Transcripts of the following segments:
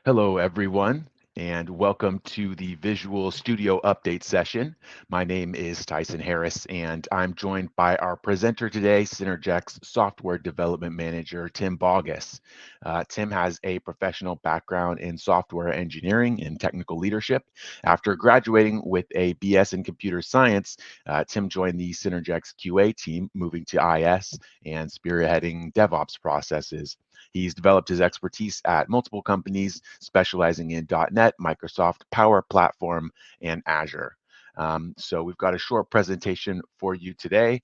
Hello, everyone, and welcome to the Visual Studio Update session. My name is Tyson Harris, and I'm joined by our presenter today, Synergex Software Development Manager, Tim Bogus. Tim has a professional background in software engineering and technical leadership. After graduating with a BS in computer science, Tim joined the Synergex QA team, moving to IS and spearheading DevOps processes. He's developed his expertise at multiple companies, specializing in .NET, Microsoft Power Platform, and Azure. So we've got a short presentation for you today.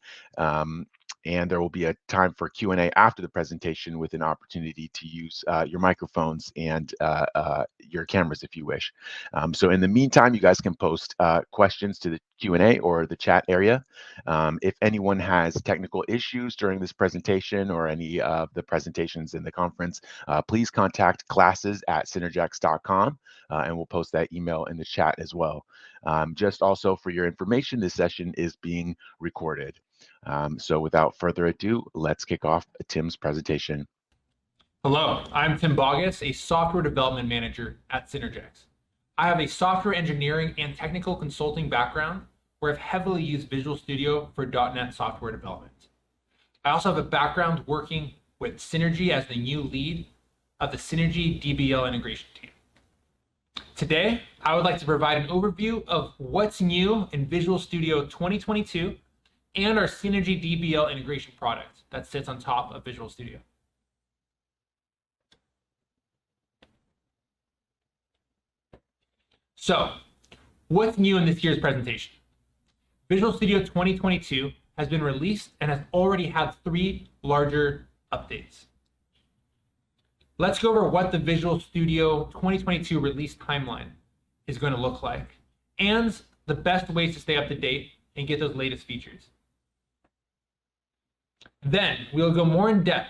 And there will be a time for Q&A after the presentation with an opportunity to use your microphones and your cameras if you wish. So in the meantime, you guys can post questions to the Q&A or the chat area. If anyone has technical issues during this presentation or any of the presentations in the conference, please contact classes@synergex.com and we'll post that email in the chat as well. Just also for your information, this session is being recorded. So without further ado, let's kick off Tim's presentation. Hello, I'm Tim Bogus, a software development manager at Synergex. I have a software engineering and technical consulting background where I've heavily used Visual Studio for .NET software development. I also have a background working with Synergy as the new lead of the Synergy DBL integration team. Today, I would like to provide an overview of what's new in Visual Studio 2022 and our Synergy DBL integration product that sits on top of Visual Studio. So, what's new in this year's presentation? Visual Studio 2022 has been released and has already had 3 larger updates. Let's go over what the Visual Studio 2022 release timeline is going to look like and the best ways to stay up to date and get those latest features. Then we'll go more in depth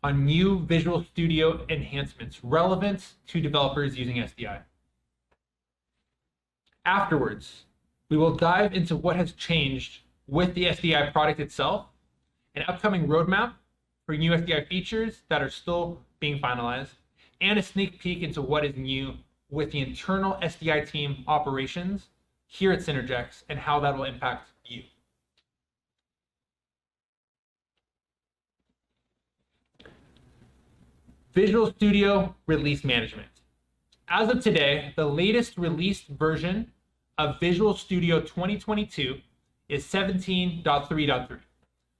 on new Visual Studio enhancements relevant to developers using SDI. Afterwards, we will dive into what has changed with the SDI product itself, an upcoming roadmap for new SDI features that are still being finalized, and a sneak peek into what is new with the internal SDI team operations here at Synergex and how that will impact you. Visual Studio Release Management. As of today, the latest released version of Visual Studio 2022 is 17.3.3.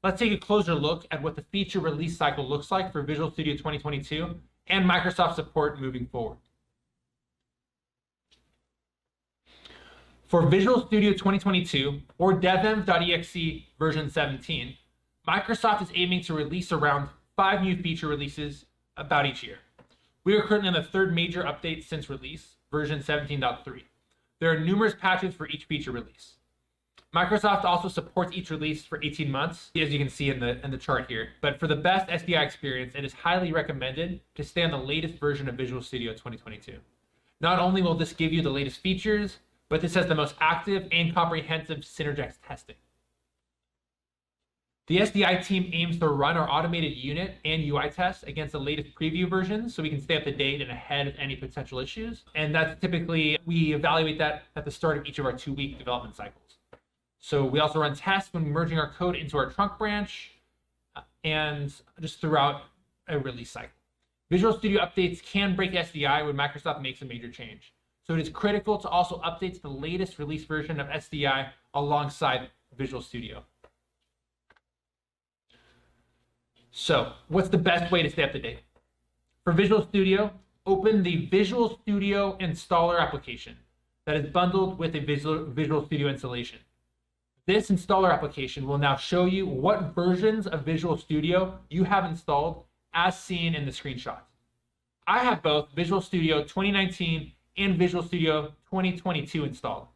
Let's take a closer look at what the feature release cycle looks like for Visual Studio 2022 and Microsoft support moving forward. For Visual Studio 2022 or devenv.exe version 17, Microsoft is aiming to release around 5 new feature releases about each year. We are currently on the 3rd major update since release, version 17.3. There are numerous patches for each feature release. Microsoft also supports each release for 18 months, as you can see in the chart here. But for the best SDI experience, it is highly recommended to stay on the latest version of Visual Studio 2022. Not only will this give you the latest features, but this has the most active and comprehensive Synergex testing. The SDI team aims to run our automated unit and UI tests against the latest preview versions so we can stay up to date and ahead of any potential issues. And that's typically, we evaluate that at the start of each of our 2-week development cycles. So we also run tests when merging our code into our trunk branch and just throughout a release cycle. Visual Studio updates can break SDI when Microsoft makes a major change. So it is critical to also update to the latest release version of SDI alongside Visual Studio. So, what's the best way to stay up to date? For Visual Studio, open the Visual Studio installer application that is bundled with a Visual Studio installation. This installer application will now show you what versions of Visual Studio you have installed as seen in the screenshot. I have both Visual Studio 2019 and Visual Studio 2022 installed.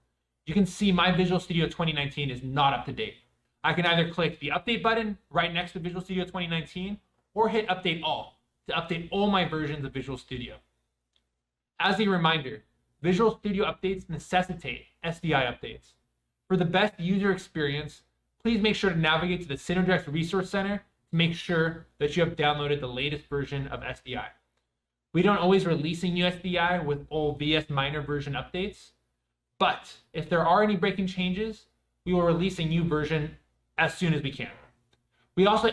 You can see my Visual Studio 2019 is not up to date. I can either click the update button right next to Visual Studio 2019 or hit update all to update all my versions of Visual Studio. As a reminder, Visual Studio updates necessitate SDI updates. For the best user experience, please make sure to navigate to the Synergex Resource Center to make sure that you have downloaded the latest version of SDI. We don't always release a new SDI with all VS minor version updates, but if there are any breaking changes, we will release a new version as soon as we can. We also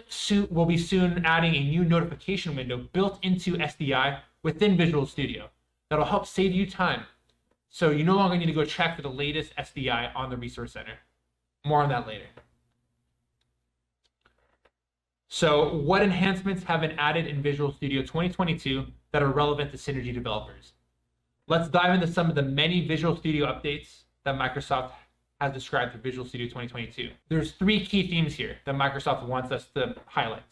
will be soon adding a new notification window built into SDI within Visual Studio that'll help save you time. So you no longer need to go check for the latest SDI on the Resource Center. More on that later. So what enhancements have been added in Visual Studio 2022 that are relevant to Synergy developers? Let's dive into some of the many Visual Studio updates that Microsoft has described for Visual Studio 2022. There's 3 key themes here that Microsoft wants us to highlight.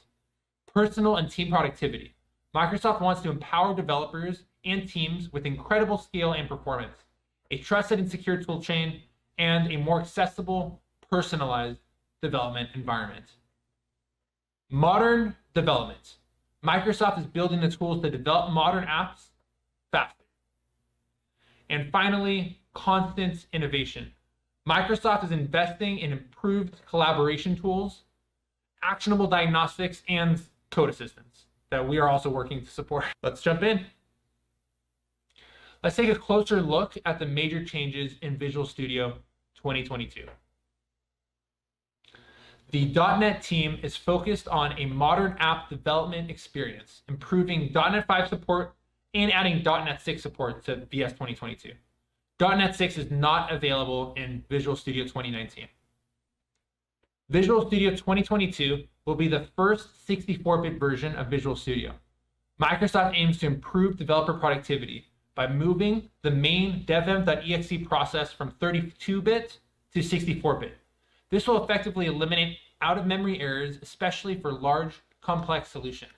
Personal and team productivity. Microsoft wants to empower developers and teams with incredible scale and performance, a trusted and secure tool chain, and a more accessible, personalized development environment. Modern development. Microsoft is building the tools to develop modern apps faster. And finally, constant innovation. Microsoft is investing in improved collaboration tools, actionable diagnostics, and code assistance that we are also working to support. Let's jump in. Let's take a closer look at the major changes in Visual Studio 2022. The .NET team is focused on a modern app development experience, improving .NET 5 support and adding .NET 6 support to VS 2022. .NET 6 is not available in Visual Studio 2019. Visual Studio 2022 will be the first 64-bit version of Visual Studio. Microsoft aims to improve developer productivity by moving the main dev.exe process from 32-bit to 64-bit. This will effectively eliminate out-of-memory errors, especially for large, complex solutions.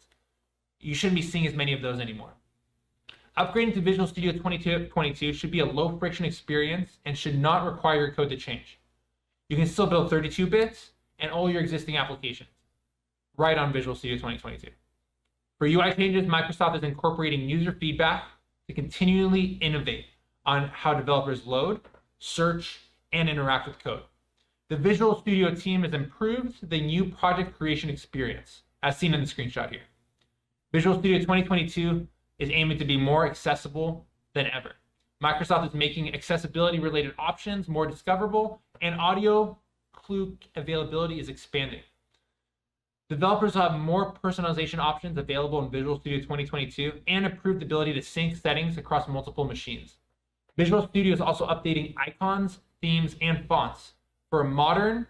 You shouldn't be seeing as many of those anymore. Upgrading to Visual Studio 2022 should be a low-friction experience and should not require your code to change. You can still build 32 bits and all your existing applications right on Visual Studio 2022. For UI changes, Microsoft is incorporating user feedback to continually innovate on how developers load, search, and interact with code. The Visual Studio team has improved the new project creation experience, as seen in the screenshot here. Visual Studio 2022 is aiming to be more accessible than ever. Microsoft is making accessibility-related options more discoverable, and audio clue availability is expanding. Developers will have more personalization options available in Visual Studio 2022 and improved ability to sync settings across multiple machines. Visual Studio is also updating icons, themes, and fonts for a modern,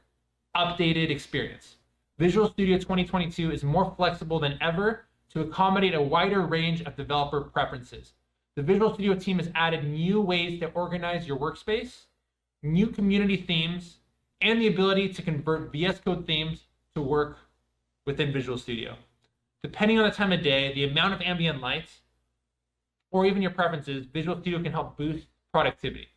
updated experience. Visual Studio 2022 is more flexible than ever to accommodate a wider range of developer preferences. The Visual Studio team has added new ways to organize your workspace, new community themes, and the ability to convert VS Code themes to work within Visual Studio. Depending on the time of day, the amount of ambient lights, or even your preferences, Visual Studio can help boost productivity.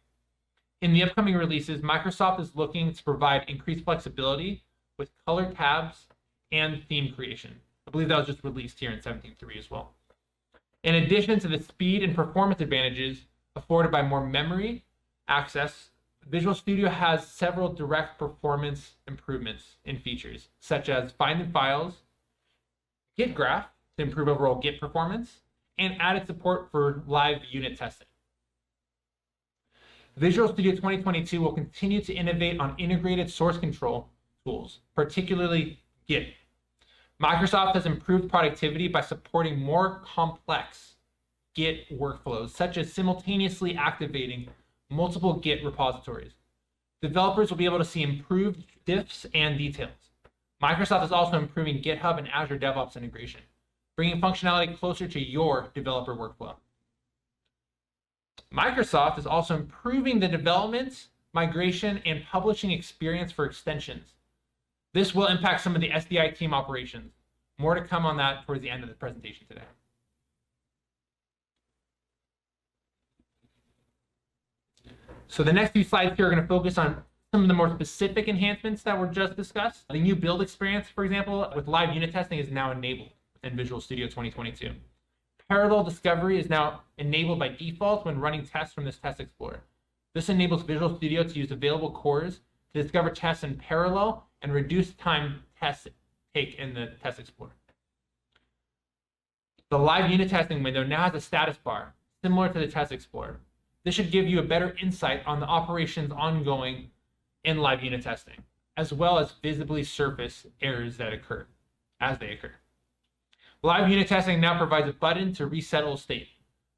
In the upcoming releases, Microsoft is looking to provide increased flexibility with color tabs and theme creation. I believe that was just released here in 17.3 as well. In addition to the speed and performance advantages afforded by more memory access, Visual Studio has several direct performance improvements in features, such as find in files, Git graph to improve overall Git performance, and added support for live unit testing. Visual Studio 2022 will continue to innovate on integrated source control tools, particularly Git. Microsoft has improved productivity by supporting more complex Git workflows, such as simultaneously activating multiple Git repositories. Developers will be able to see improved diffs and details. Microsoft is also improving GitHub and Azure DevOps integration, bringing functionality closer to your developer workflow. Microsoft is also improving the development, migration, and publishing experience for extensions. This will impact some of the SDI team operations. More to come on that towards the end of the presentation today. So the next few slides here are going to focus on some of the more specific enhancements that were just discussed. The new build experience, for example, with live unit testing is now enabled in Visual Studio 2022. Parallel discovery is now enabled by default when running tests from this test explorer. This enables Visual Studio to use available cores to discover tests in parallel and reduce time tests take in the test explorer. The live unit testing window now has a status bar, similar to the Test Explorer. This should give you a better insight on the operations ongoing in live unit testing, as well as visibly surface errors that occur as they occur. Live unit testing now provides a button to reset old state.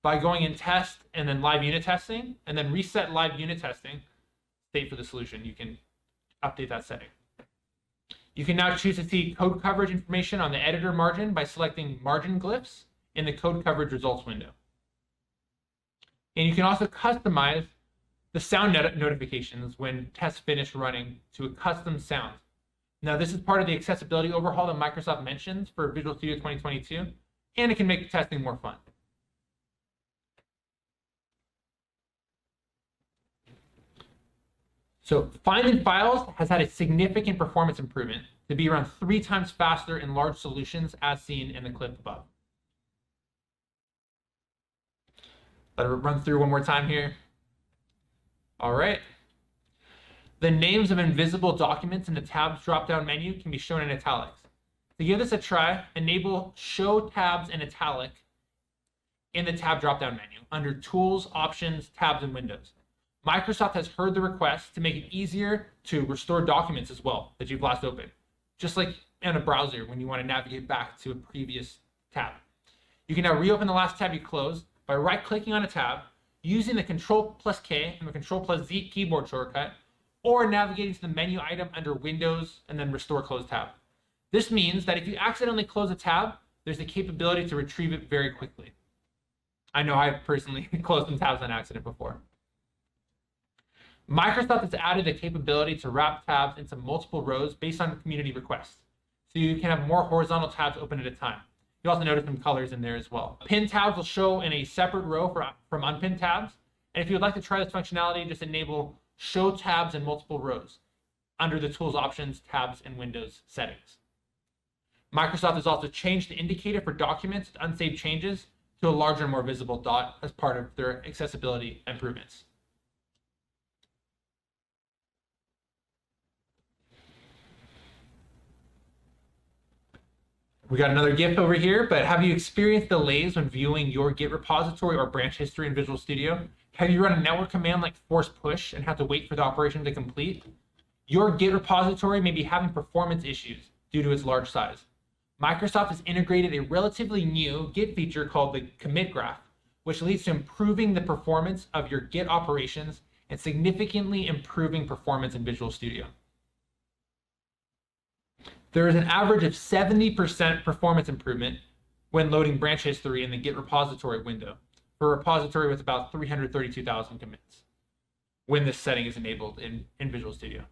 By going in test and then live unit testing, and then reset live unit testing state for the solution, you can update that setting. You can now choose to see code coverage information on the editor margin by selecting margin glyphs in the code coverage results window. And you can also customize the sound notifications when tests finish running to a custom sound. Now, this is part of the accessibility overhaul that Microsoft mentions for Visual Studio 2022, and it can make testing more fun. So finding files has had a significant performance improvement to be around 3 times faster in large solutions as seen in the clip above. Let it run through one more time here. All right. The names of invisible documents in the tabs drop-down menu can be shown in italics. To give this a try, enable Show Tabs in Italic in the tab drop-down menu under Tools, Options, Tabs, and Windows. Microsoft has heard the request to make it easier to restore documents as well that you've last opened, just like in a browser when you want to navigate back to a previous tab. You can now reopen the last tab you closed by right-clicking on a tab, using the Control+K and the Control+Z keyboard shortcut, or navigating to the menu item under Windows and then Restore Close tab. This means that if you accidentally close a tab, there's the capability to retrieve it very quickly. I know I've personally closed some tabs on accident before. Microsoft has added the capability to wrap tabs into multiple rows based on community requests, so you can have more horizontal tabs open at a time. You also notice some colors in there as well. Pinned tabs will show in a separate row from unpinned tabs, and if you would like to try this functionality, just enable Show Tabs in Multiple Rows under the Tools, Options, Tabs, and Windows settings. Microsoft has also changed the indicator for documents with unsaved changes to a larger, more visible dot as part of their accessibility improvements. We got another GIF over here, but have you experienced delays when viewing your Git repository or branch history in Visual Studio? Have you run a network command like force push and have to wait for the operation to complete? Your Git repository may be having performance issues due to its large size. Microsoft has integrated a relatively new Git feature called the commit graph, which leads to improving the performance of your Git operations and significantly improving performance in Visual Studio. There is an average of 70% performance improvement when loading branch history in the Git repository window for a repository with about 332,000 commits when this setting is enabled in Visual Studio.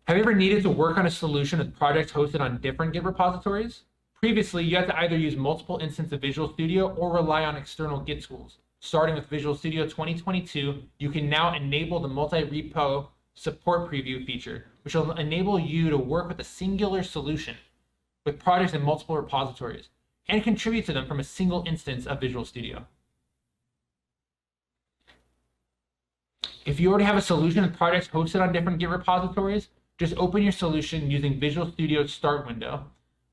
Have you ever needed to work on a solution with projects hosted on different Git repositories? Previously, you had to either use multiple instances of Visual Studio or rely on external Git tools. Starting with Visual Studio 2022, you can now enable the multi-repo support preview feature, which will enable you to work with a singular solution with projects in multiple repositories and contribute to them from a single instance of Visual Studio. If you already have a solution with projects hosted on different Git repositories, just open your solution using Visual Studio's start window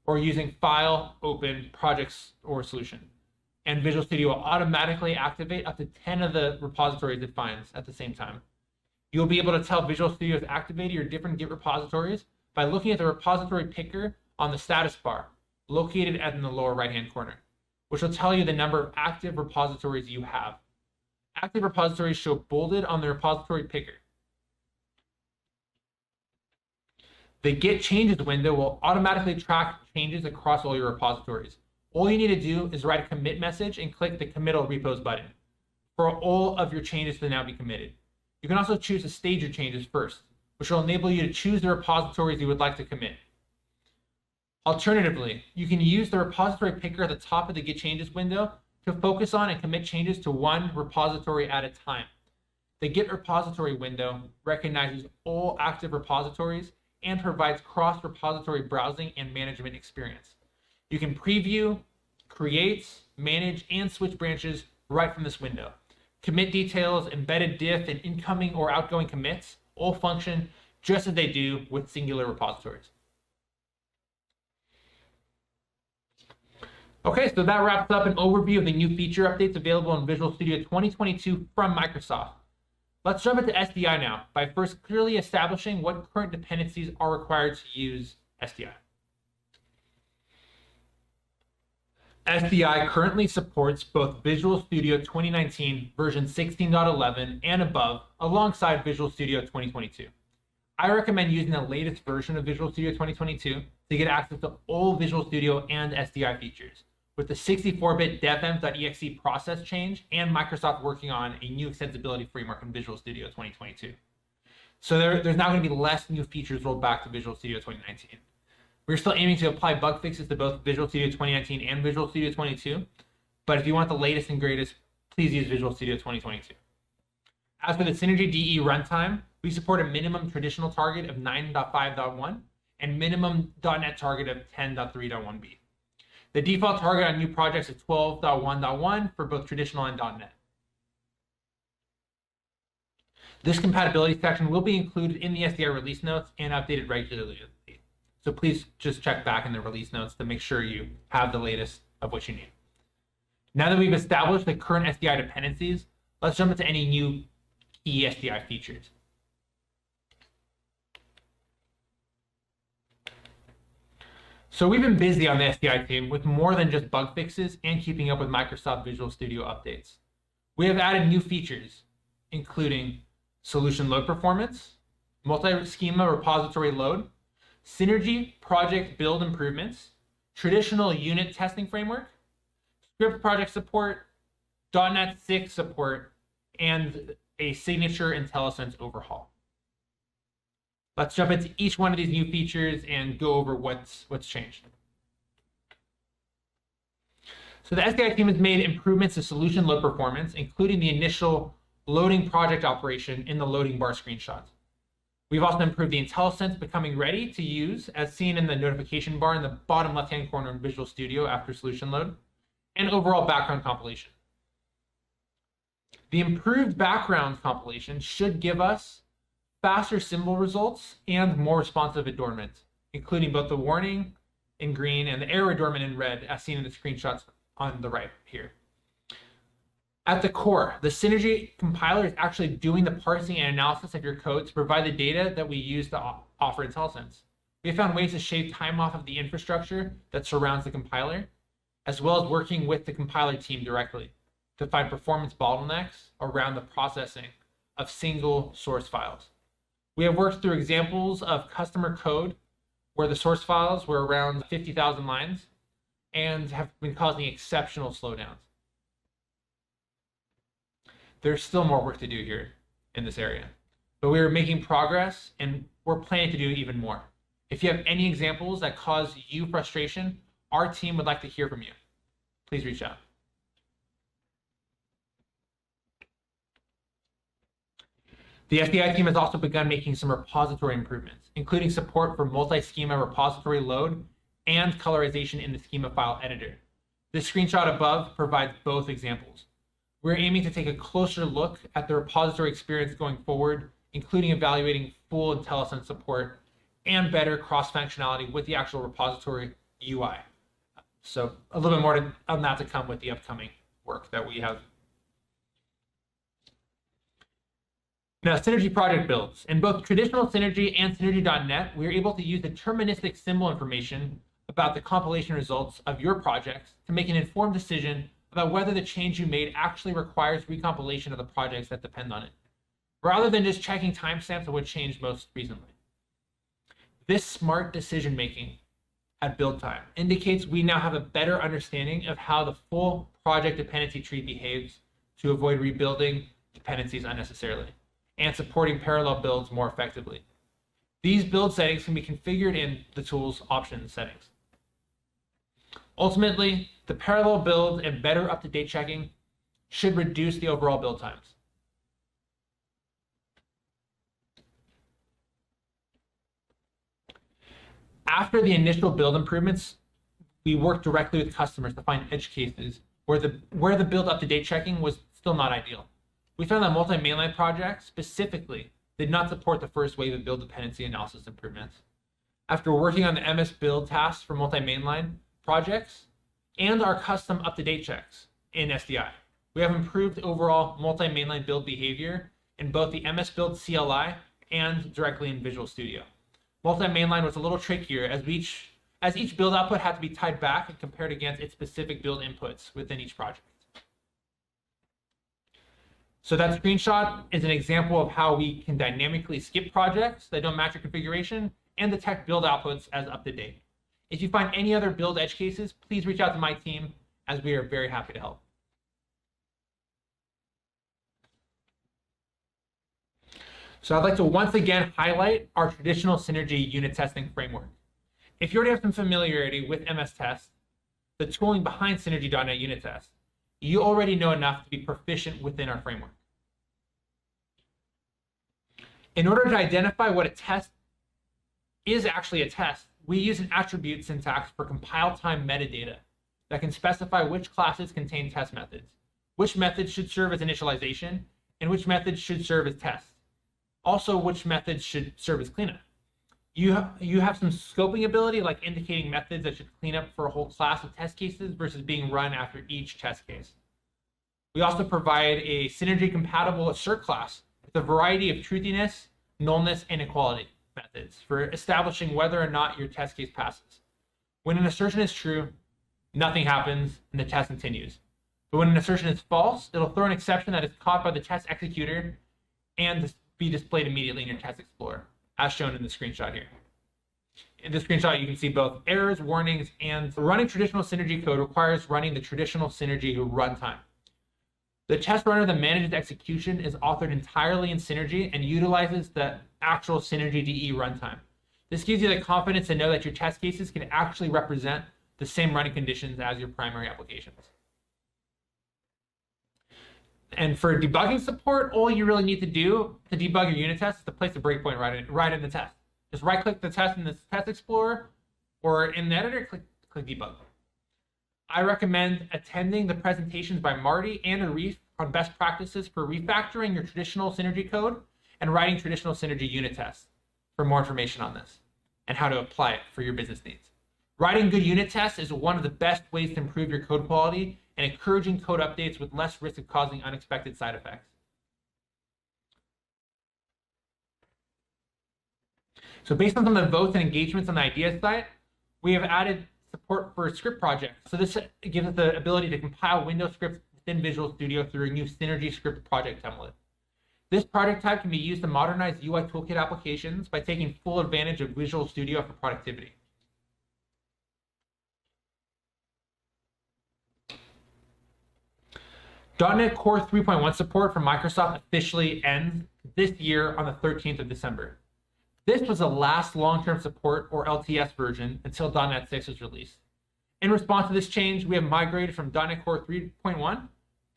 or using File, Open, Projects, or Solution. And Visual Studio will automatically activate up to 10 of the repositories it finds at the same time. You'll be able to tell Visual Studio has activated your different Git repositories by looking at the repository picker on the status bar, located in the lower right-hand corner, which will tell you the number of active repositories you have. Active repositories show bolded on the repository picker. The Git Changes window will automatically track changes across all your repositories. All you need to do is write a commit message and click the Committal Repos button for all of your changes to now be committed. You can also choose to stage your changes first, which will enable you to choose the repositories you would like to commit. Alternatively, you can use the repository picker at the top of the Git Changes window to focus on and commit changes to one repository at a time. The Git repository window recognizes all active repositories and provides cross-repository browsing and management experience. You can preview, create, manage, and switch branches right from this window. Commit details, embedded diff, and incoming or outgoing commits all function just as they do with singular repositories. Okay, so that wraps up an overview of the new feature updates available in Visual Studio 2022 from Microsoft. Let's jump into SDI now by first clearly establishing what current dependencies are required to use SDI. SDI currently supports both Visual Studio 2019 version 16.11 and above alongside Visual Studio 2022. I recommend using the latest version of Visual Studio 2022 to get access to all Visual Studio and SDI features, with the 64-bit devems.exe process change and Microsoft working on a new extensibility framework in Visual Studio 2022. So there's now going to be less new features rolled back to Visual Studio 2019. We're still aiming to apply bug fixes to both Visual Studio 2019 and Visual Studio 22, but if you want the latest and greatest, please use Visual Studio 2022. As for the Synergy DE runtime, we support a minimum traditional target of 9.5.1 and minimum .NET target of 10.3.1b. The default target on new projects is 12.1.1 for both traditional and .NET. This compatibility section will be included in the SDI release notes and updated regularly. So please just check back in the release notes to make sure you have the latest of what you need. Now that we've established the current SDI dependencies, let's jump into any new key SDI features. So we've been busy on the SDI team with more than just bug fixes and keeping up with Microsoft Visual Studio updates. We have added new features, including solution load performance, multi-schema repository load, Synergy project build improvements, traditional unit testing framework, script project support, .NET 6 support, and a signature IntelliSense overhaul. Let's jump into each one of these new features and go over what's changed. So the SDI team has made improvements to solution load performance, including the initial loading project operation in the loading bar screenshots. We've also improved the IntelliSense becoming ready to use, as seen in the notification bar in the bottom left-hand corner in Visual Studio after solution load, and overall background compilation. The improved background compilation should give us faster symbol results and more responsive adornment, including both the warning in green and the error adornment in red, as seen in the screenshots on the right here. At the core, the Synergy compiler is actually doing the parsing and analysis of your code to provide the data that we use to offer IntelliSense. We have found ways to shave time off of the infrastructure that surrounds the compiler, as well as working with the compiler team directly to find performance bottlenecks around the processing of single source files. We have worked through examples of customer code where the source files were around 50,000 lines and have been causing exceptional slowdowns. There's still more work to do here in this area, but we are making progress and we're planning to do even more. If you have any examples that cause you frustration, our team would like to hear from you. Please reach out. The SDI team has also begun making some repository improvements, including support for multi-schema repository load and colorization in the schema file editor. This screenshot above provides both examples. We're aiming to take a closer look at the repository experience going forward, including evaluating full IntelliSense support and better cross-functionality with the actual repository UI. So a little bit more on that to come with the upcoming work that we have. Now, Synergy project builds. In both traditional Synergy and Synergy.net, we are able to use deterministic symbol information about the compilation results of your projects to make an informed decision about whether the change you made actually requires recompilation of the projects that depend on it, rather than just checking timestamps of what changed most recently. This smart decision-making at build time indicates we now have a better understanding of how the full project dependency tree behaves to avoid rebuilding dependencies unnecessarily and supporting parallel builds more effectively. These build settings can be configured in the tool's options settings. Ultimately, the parallel build and better up-to-date checking should reduce the overall build times. After the initial build improvements, we worked directly with customers to find edge cases where the build up-to-date checking was still not ideal. We found that multi-mainline projects specifically did not support the first wave of build dependency analysis improvements. After working on the MS build tasks for multi-mainline projects, and our custom up-to-date checks in SDI. We have improved overall multi-mainline build behavior in both the MS Build CLI and directly in Visual Studio. Multi-mainline was a little trickier as each build output had to be tied back and compared against its specific build inputs within each project. So that screenshot is an example of how we can dynamically skip projects that don't match your configuration and detect build outputs as up to date. If you find any other build edge cases, please reach out to my team as we are very happy to help. So I'd like to once again highlight our traditional Synergy unit testing framework. If you already have some familiarity with MS Test, the tooling behind Synergy.NET Unit Test, you already know enough to be proficient within our framework. In order to identify what a test is actually a test, we use an attribute syntax for compile time metadata that can specify which classes contain test methods, which methods should serve as initialization, and which methods should serve as tests. Also, which methods should serve as cleanup. You have some scoping ability, like indicating methods that should clean up for a whole class of test cases versus being run after each test case. We also provide a Synergy-compatible assert class with a variety of truthiness, nullness, and equality methods for establishing whether or not your test case passes. When an assertion is true, nothing happens and the test continues. But when an assertion is false, it'll throw an exception that is caught by the test executor and be displayed immediately in your test explorer, as shown in the screenshot here. In this screenshot, you can see both errors, warnings, and running traditional Synergy code requires running the traditional Synergy runtime. The test runner that manages execution is authored entirely in Synergy and utilizes the actual Synergy DE runtime. This gives you the confidence to know that your test cases can actually represent the same running conditions as your primary applications. And for debugging support, all you really need to do to debug your unit test is to place a breakpoint right in the test. Just right-click the test in the Test Explorer or in the editor, click Debug. I recommend attending the presentations by Marty and Arif on best practices for refactoring your traditional Synergy code and writing traditional Synergy unit tests for more information on this and how to apply it for your business needs. Writing good unit tests is one of the best ways to improve your code quality and encouraging code updates with less risk of causing unexpected side effects. So based on some of the votes and engagements on the ideas site, we have added support for script projects. So this gives us the ability to compile Windows scripts within Visual Studio through a new Synergy script project template. This project type can be used to modernize UI Toolkit applications by taking full advantage of Visual Studio for productivity. .NET Core 3.1 support from Microsoft officially ends this year on the 13th of December. This was the last long-term support or LTS version until .NET 6 was released. In response to this change, we have migrated from .NET Core 3.1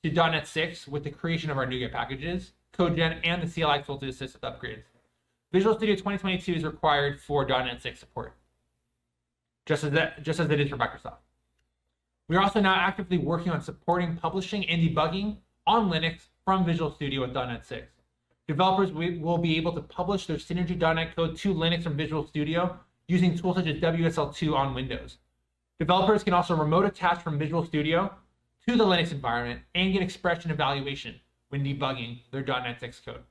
to .NET 6 with the creation of our NuGet packages, CodeGen, and the CLI tool to assist with upgrades. Visual Studio 2022 is required for .NET 6 support, just as it is for Microsoft. We are also now actively working on supporting publishing and debugging on Linux from Visual Studio with .NET 6. Developers will be able to publish their Synergy.NET code to Linux from Visual Studio using tools such as WSL2 on Windows. Developers can also remote attach from Visual Studio to the Linux environment and get expression evaluation when debugging their .NET 6 code.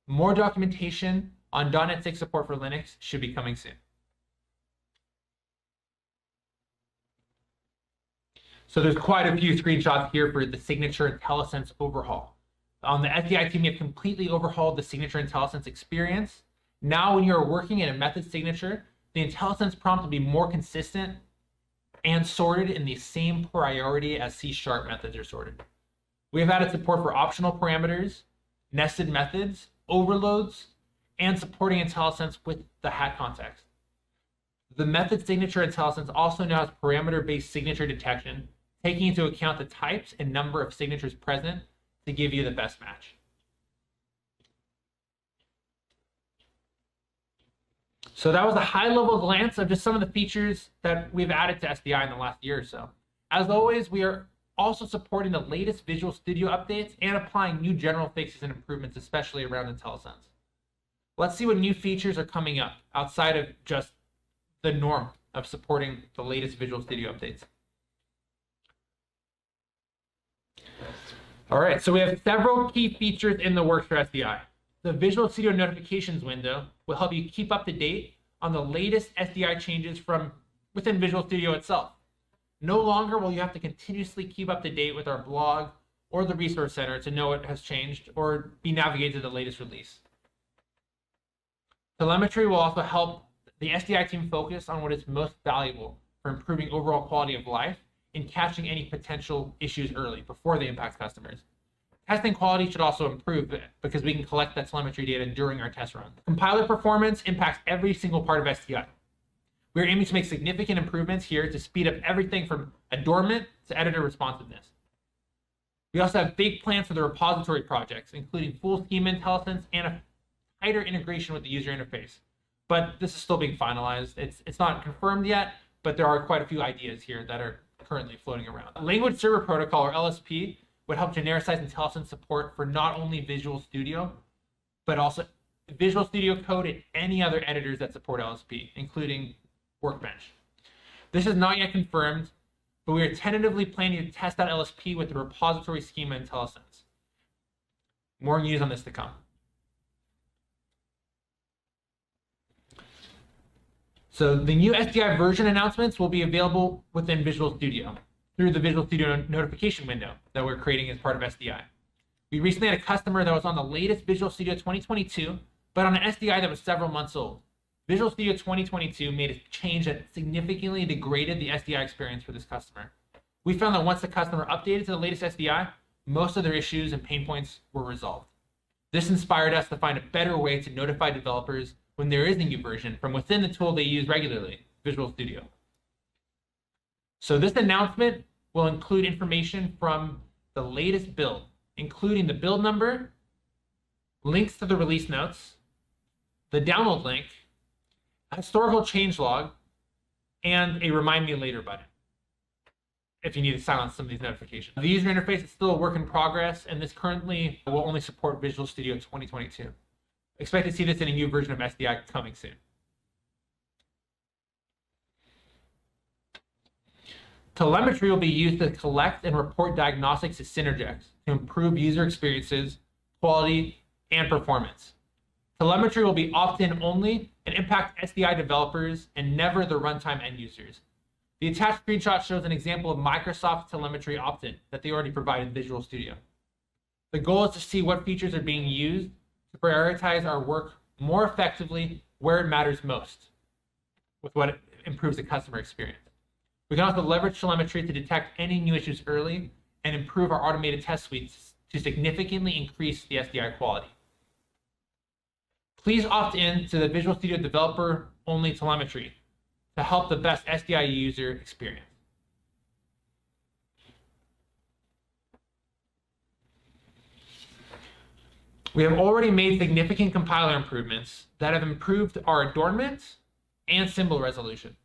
More documentation on .NET 6 support for Linux should be coming soon. So there's quite a few screenshots here for the signature IntelliSense overhaul. On the SDI team, we have completely overhauled the signature IntelliSense experience. Now when you're working in a method signature, the IntelliSense prompt will be more consistent and sorted in the same priority as C# methods are sorted. We have added support for optional parameters, nested methods, overloads, and supporting IntelliSense with the hat context. The method signature IntelliSense also now has parameter-based signature detection, taking into account the types and number of signatures present to give you the best match. So that was a high-level glance of just some of the features that we've added to SDI in the last year or so. As always, we are also supporting the latest Visual Studio updates and applying new general fixes and improvements, especially around IntelliSense. Let's see what new features are coming up outside of just the norm of supporting the latest Visual Studio updates. All right, so we have several key features in the works for SDI. The Visual Studio notifications window will help you keep up to date on the latest SDI changes from within Visual Studio itself. No longer will you have to continuously keep up to date with our blog or the Resource Center to know what has changed or be navigated to the latest release. Telemetry will also help the SDI team focus on what is most valuable for improving overall quality of life and catching any potential issues early before they impact customers. Testing quality should also improve because we can collect that telemetry data during our test run. Compiler performance impacts every single part of SDI. We're aiming to make significant improvements here to speed up everything from adornment to editor responsiveness. We also have big plans for the repository projects, including full schema IntelliSense and a tighter integration with the user interface. But this is still being finalized. It's not confirmed yet, but there are quite a few ideas here that are currently floating around. Language Server Protocol, or LSP, would help genericize IntelliSense support for not only Visual Studio, but also Visual Studio Code and any other editors that support LSP, including Workbench. This is not yet confirmed, but we are tentatively planning to test out LSP with the repository schema IntelliSense. More news on this to come. So the new SDI version announcements will be available within Visual Studio through the Visual Studio notification window that we're creating as part of SDI. We recently had a customer that was on the latest Visual Studio 2022, but on an SDI that was several months old. Visual Studio 2022 made a change that significantly degraded the SDI experience for this customer. We found that once the customer updated to the latest SDI, most of their issues and pain points were resolved. This inspired us to find a better way to notify developers when there is a new version from within the tool they use regularly, Visual Studio. So this announcement will include information from the latest build, including the build number, links to the release notes, the download link, a historical changelog, and a remind me later button if you need to silence some of these notifications. The user interface is still a work in progress, and this currently will only support Visual Studio 2022. Expect to see this in a new version of SDI coming soon. Telemetry will be used to collect and report diagnostics to Synergex to improve user experiences, quality, and performance. Telemetry will be opt-in only and impact SDI developers and never the runtime end users. The attached screenshot shows an example of Microsoft telemetry opt-in that they already provide in Visual Studio. The goal is to see what features are being used to prioritize our work more effectively where it matters most, with what improves the customer experience. We can also leverage telemetry to detect any new issues early and improve our automated test suites to significantly increase the SDI quality. Please opt in to the Visual Studio Developer Only Telemetry to help the best SDI user experience. We have already made significant compiler improvements that have improved our adornment and symbol resolution,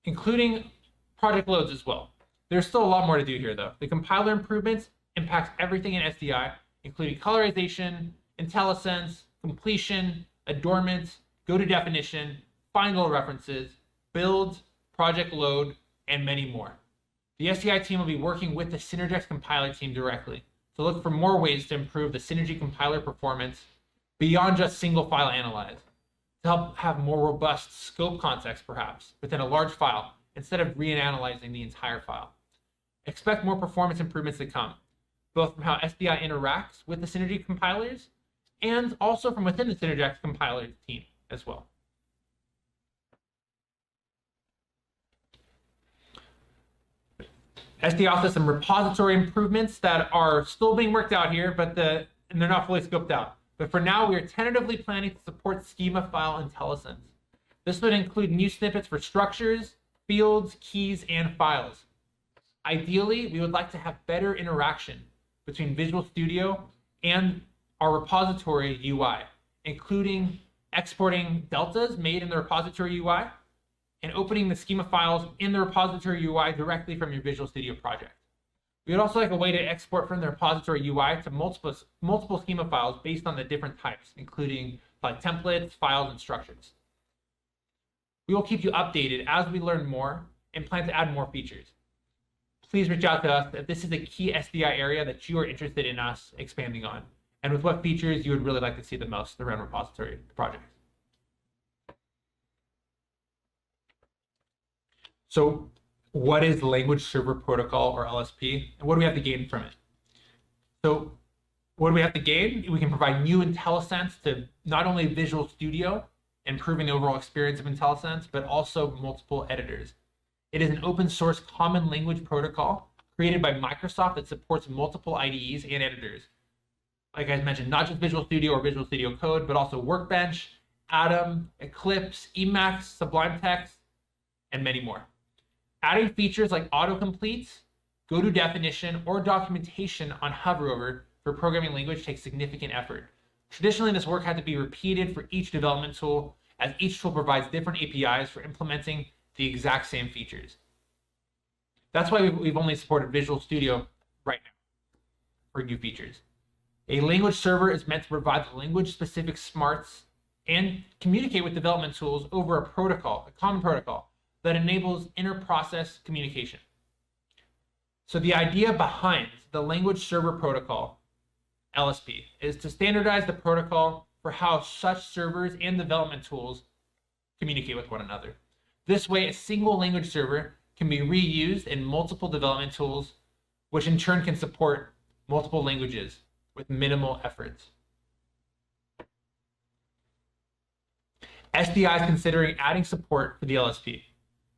including project loads as well. There's still a lot more to do here though. The compiler improvements impacts everything in SDI, including colorization, IntelliSense, completion, adornment, go-to-definition, final references, build, project load, and many more. The SDI team will be working with the Synergex compiler team directly to look for more ways to improve the Synergy compiler performance beyond just single file analyze, to help have more robust scope context perhaps within a large file instead of reanalyzing the entire file. Expect more performance improvements to come, both from how SDI interacts with the Synergy compilers and also from within the Synergex compiler team as well. SDI also has some repository improvements that are still being worked out here, but they're not fully scoped out. But for now, we are tentatively planning to support schema file IntelliSense. This would include new snippets for structures, fields, keys, and files. Ideally, we would like to have better interaction between Visual Studio and our repository UI, including exporting deltas made in the repository UI and opening the schema files in the repository UI directly from your Visual Studio project. We would also like a way to export from the repository UI to multiple schema files based on the different types, including like templates, files, and structures. We will keep you updated as we learn more and plan to add more features. Please reach out to us if this is a key SDI area that you are interested in us expanding on, and with what features you would really like to see the most around repository projects. So what is Language Server Protocol, or LSP, and what do we have to gain from it? So what do we have to gain? We can provide new IntelliSense to not only Visual Studio, improving the overall experience of IntelliSense, but also multiple editors. It is an open source common language protocol created by Microsoft that supports multiple IDEs and editors. Like I mentioned, not just Visual Studio or Visual Studio Code, but also Workbench, Atom, Eclipse, Emacs, Sublime Text, and many more. Adding features like autocomplete, go to definition, or documentation on hoverover for programming language takes significant effort. Traditionally, this work had to be repeated for each development tool, as each tool provides different APIs for implementing the exact same features. That's why we've only supported Visual Studio right now for new features. A language server is meant to provide the language-specific smarts and communicate with development tools over a protocol, a common protocol, that enables inter-process communication. So the idea behind the Language Server Protocol, LSP, is to standardize the protocol for how such servers and development tools communicate with one another. This way, a single language server can be reused in multiple development tools, which in turn can support multiple languages with minimal efforts. SDI is considering adding support for the LSP,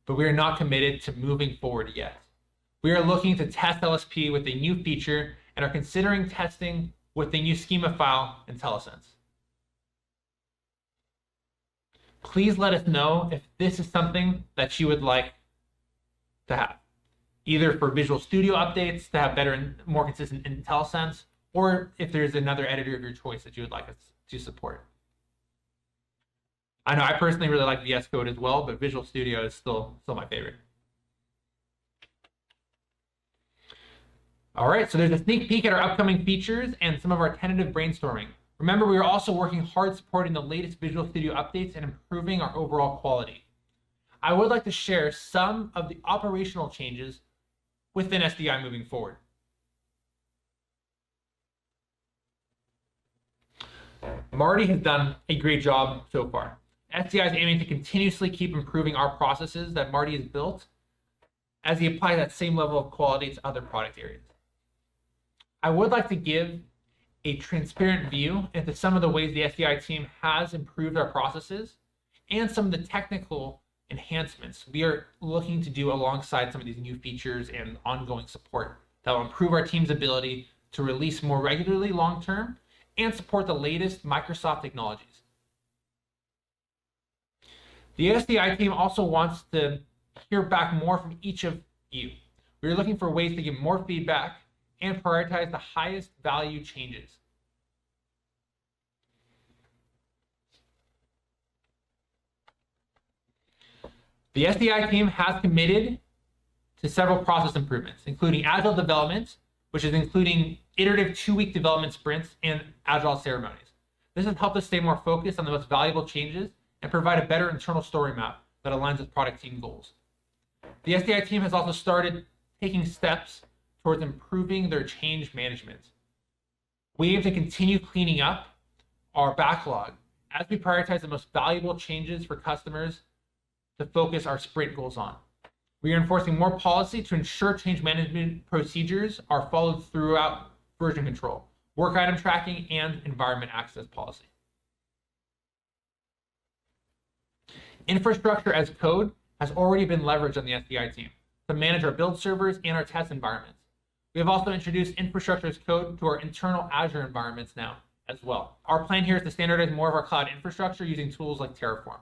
but we are not committed to moving forward yet. We are looking to test LSP with a new feature and are considering testing with the new schema file IntelliSense. Please let us know if this is something that you would like to have, either for Visual Studio updates to have better and more consistent IntelliSense, or if there's another editor of your choice that you would like us to support. I know I personally really like VS Code as well, but Visual Studio is still my favorite. All right, so there's a sneak peek at our upcoming features and some of our tentative brainstorming. Remember, we are also working hard supporting the latest Visual Studio updates and improving our overall quality. I would like to share some of the operational changes within SDI moving forward. Marty has done a great job so far. SDI is aiming to continuously keep improving our processes that Marty has built as he applies that same level of quality to other product areas. I would like to give a transparent view into some of the ways the SDI team has improved our processes and some of the technical enhancements we are looking to do alongside some of these new features and ongoing support that will improve our team's ability to release more regularly long-term and support the latest Microsoft technologies. The SDI team also wants to hear back more from each of you. We're looking for ways to give more feedback and prioritize the highest value changes. The SDI team has committed to several process improvements, including agile development, which is including iterative 2-week development sprints and agile ceremonies. This has helped us stay more focused on the most valuable changes and provide a better internal story map that aligns with product team goals. The SDI team has also started taking steps towards improving their change management. We aim to continue cleaning up our backlog as we prioritize the most valuable changes for customers to focus our sprint goals on. We are enforcing more policy to ensure change management procedures are followed throughout version control, work item tracking, and environment access policy. Infrastructure as code has already been leveraged on the SDI team to manage our build servers and our test environments. We have also introduced infrastructure as code to our internal Azure environments now as well. Our plan here is to standardize more of our cloud infrastructure using tools like Terraform.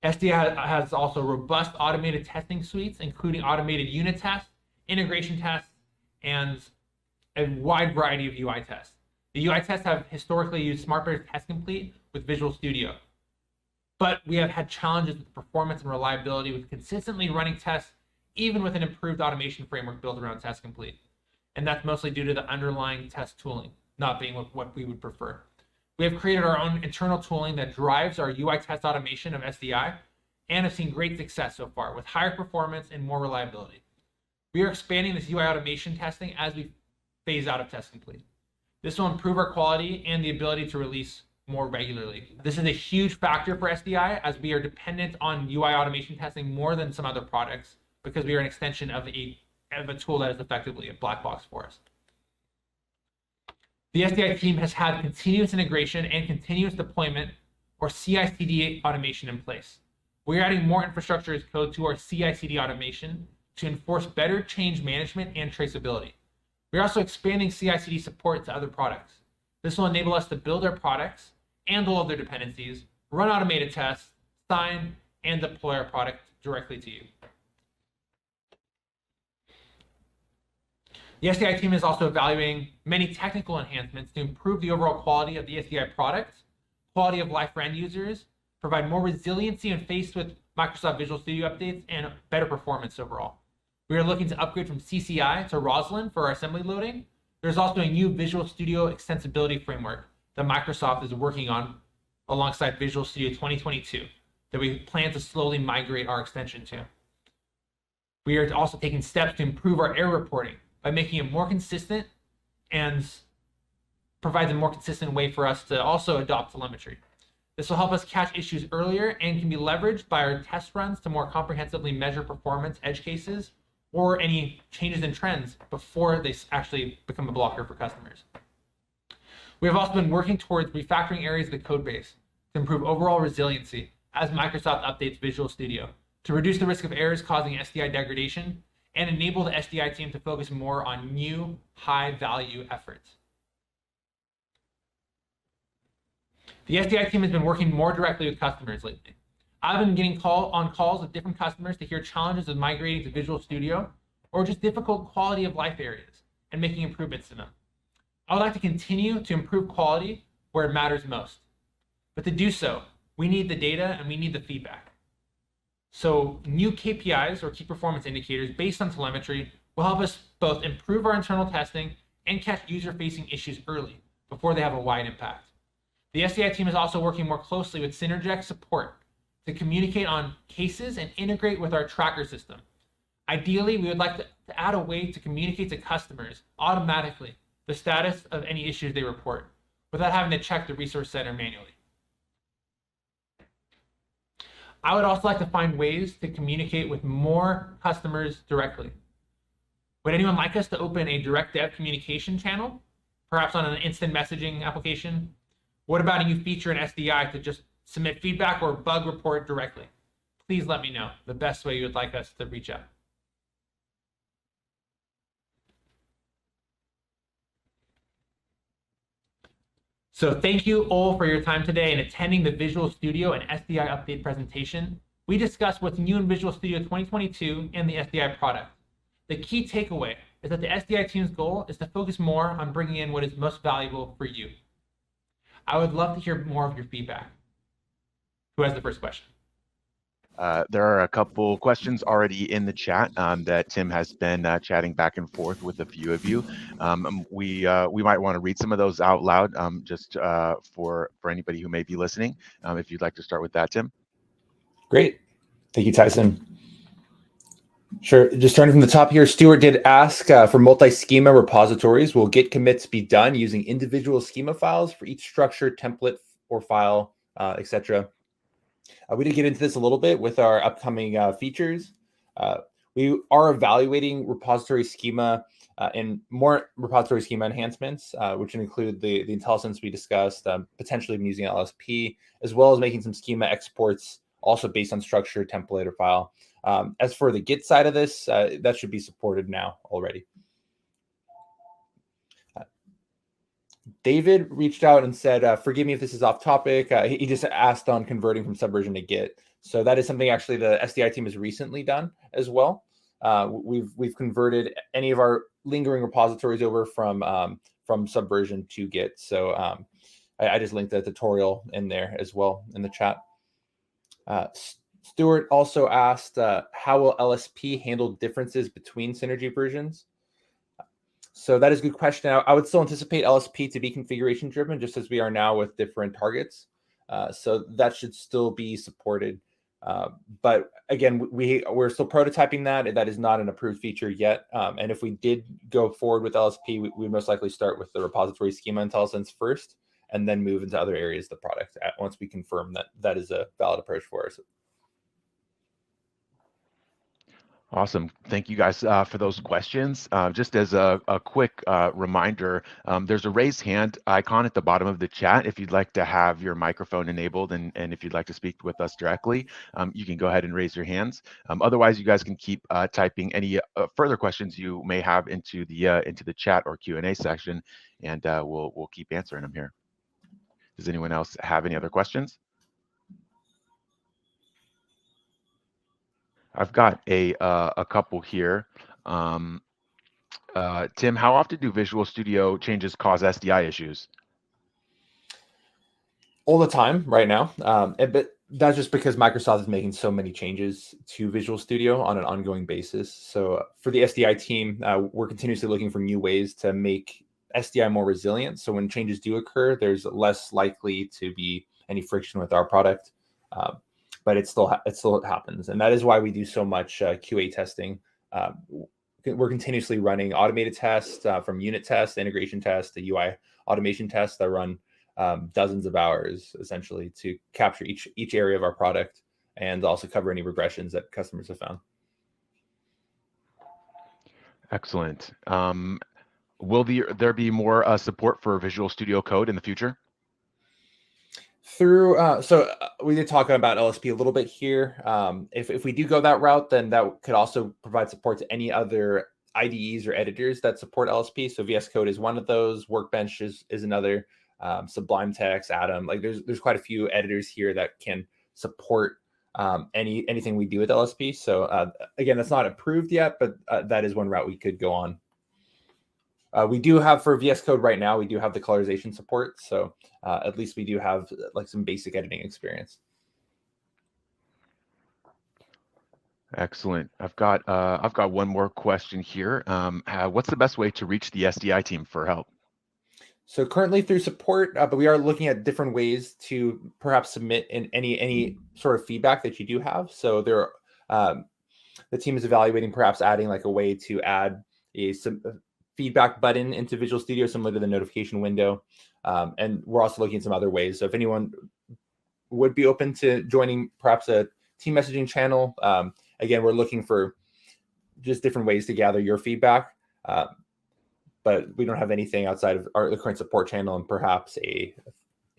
SDI has also robust automated testing suites, including automated unit tests, integration tests, and a wide variety of UI tests. The UI tests have historically used SmartBear's Test Complete with Visual Studio, but we have had challenges with performance and reliability with consistently running tests, even with an improved automation framework built around Test Complete. And that's mostly due to the underlying test tooling not being what we would prefer. We have created our own internal tooling that drives our UI test automation of SDI and have seen great success so far with higher performance and more reliability. We are expanding this UI automation testing as we phase out of test complete. This will improve our quality and the ability to release more regularly. This is a huge factor for SDI as we are dependent on UI automation testing more than some other products because we are an extension of a tool that is effectively a black box for us. The SDI team has had continuous integration and continuous deployment or CI/CD automation in place. We're adding more infrastructure as code to our CI/CD automation to enforce better change management and traceability. We're also expanding CI/CD support to other products. This will enable us to build our products and all of their dependencies, run automated tests, sign, and deploy our product directly to you. The SDI team is also evaluating many technical enhancements to improve the overall quality of the SDI product, quality of life for end users, provide more resiliency when faced with Microsoft Visual Studio updates, and better performance overall. We are looking to upgrade from CCI to Roslyn for our assembly loading. There's also a new Visual Studio extensibility framework that Microsoft is working on alongside Visual Studio 2022 that we plan to slowly migrate our extension to. We are also taking steps to improve our error reporting by making it more consistent and provides a more consistent way for us to also adopt telemetry. This will help us catch issues earlier and can be leveraged by our test runs to more comprehensively measure performance edge cases or any changes in trends before they actually become a blocker for customers. We have also been working towards refactoring areas of the code base to improve overall resiliency as Microsoft updates Visual Studio to reduce the risk of errors causing SDI degradation and enable the SDI team to focus more on new high-value efforts. The SDI team has been working more directly with customers lately. I've been getting calls with different customers to hear challenges of migrating to Visual Studio or just difficult quality of life areas and making improvements to them. I would like to continue to improve quality where it matters most. But to do so, we need the data and we need the feedback. So new KPIs or key performance indicators based on telemetry will help us both improve our internal testing and catch user-facing issues early before they have a wide impact. The SDI team is also working more closely with Synergex support to communicate on cases and integrate with our tracker system. Ideally, we would like to add a way to communicate to customers automatically the status of any issues they report without having to check the resource center manually. I would also like to find ways to communicate with more customers directly. Would anyone like us to open a direct dev communication channel, perhaps on an instant messaging application? What about a new feature in SDI to just submit feedback or bug report directly? Please let me know the best way you would like us to reach out. So thank you all for your time today and attending the Visual Studio and SDI update presentation. We discussed what's new in Visual Studio 2022 and the SDI product. The key takeaway is that the SDI team's goal is to focus more on bringing in what is most valuable for you. I would love to hear more of your feedback. Who has the first question? There are a couple questions already in the chat that Tim has been chatting back and forth with a few of you. We might want to read some of those out loud just for anybody who may be listening. If you'd like to start with that, Tim. Great. Thank you, Tyson. Sure. Just starting from the top here, Stuart did ask for multi-schema repositories. Will Git commits be done using individual schema files for each structure, template, or file, etc.? We did get into this a little bit with our upcoming features. We are evaluating repository schema and more repository schema enhancements, which include the IntelliSense we discussed, potentially even using LSP, as well as making some schema exports also based on structure, template, or file. As for the Git side of this, that should be supported now already. David reached out and said, forgive me if this is off topic. He just asked on converting from Subversion to Git. So that is something actually the SDI team has recently done as well. We've converted any of our lingering repositories over from Subversion to Git. So I just linked the tutorial in there as well in the chat. Stuart also asked, how will LSP handle differences between Synergy versions? So that is a good question. I would still anticipate LSP to be configuration driven, just as we are now with different targets. So that should still be supported. But again, we're still prototyping that. That is not an approved feature yet. And if we did go forward with LSP, we would most likely start with the repository schema IntelliSense first, and then move into other areas of the product once we confirm that that is a valid approach for us. Awesome. Thank you guys for those questions. Just as a quick reminder, there's a raised hand icon at the bottom of the chat if you'd like to have your microphone enabled and if you'd like to speak with us directly, you can go ahead and raise your hands. Otherwise, you guys can keep typing any further questions you may have into the chat or Q&A section, and we'll keep answering them here. Does anyone else have any other questions? I've got a couple here. Tim, how often do Visual Studio changes cause SDI issues? All the time right now. But that's just because Microsoft is making so many changes to Visual Studio on an ongoing basis. So for the SDI team, we're continuously looking for new ways to make SDI more resilient. So when changes do occur, there's less likely to be any friction with our product. But it still happens, and that is why we do so much QA testing. We're continuously running automated tests from unit tests, integration tests, to UI automation tests that run dozens of hours essentially to capture each area of our product and also cover any regressions that customers have found. Excellent. Will there be more support for Visual Studio Code in the future? We did talk about LSP a little bit here. If we do go that route, then that could also provide support to any other IDEs or editors that support LSP. So VS Code is one of those. Workbench is another. Sublime Text, Atom. Like there's quite a few editors here that can support anything we do with LSP. So again, that's not approved yet, but that is one route we could go on. We do have for VS Code right now, we do have the colorization support. So at least we do have like some basic editing experience. Excellent. I've got one more question here. What's the best way to reach the SDI team for help? So currently through support, but we are looking at different ways to perhaps submit in any sort of feedback that you do have. So the team is evaluating perhaps adding like a way to add a feedback button into Visual Studio similar to the notification window. And we're also looking at some other ways. So if anyone would be open to joining perhaps a team messaging channel, again, we're looking for just different ways to gather your feedback. But we don't have anything outside of the current support channel and perhaps a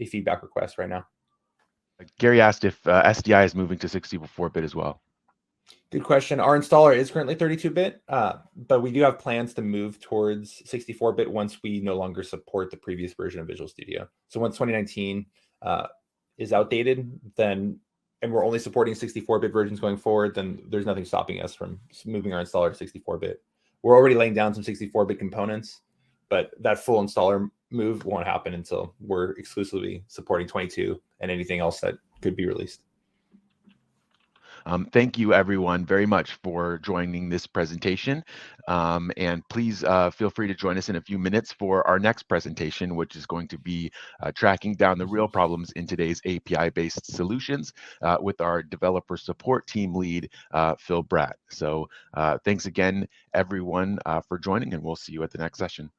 feedback request right now. Gary asked if SDI is moving to 64-bit as well. Good question. Our installer is currently 32-bit, but we do have plans to move towards 64-bit once we no longer support the previous version of Visual Studio. So once 2019 is outdated, and we're only supporting 64-bit versions going forward, then there's nothing stopping us from moving our installer to 64-bit. We're already laying down some 64-bit components, but that full installer move won't happen until we're exclusively supporting 22 and anything else that could be released. Thank you, everyone, very much for joining this presentation. And please feel free to join us in a few minutes for our next presentation, which is going to be tracking down the real problems in today's API-based solutions with our developer support team lead, Phil Bratt. So thanks again, everyone, for joining, and we'll see you at the next session.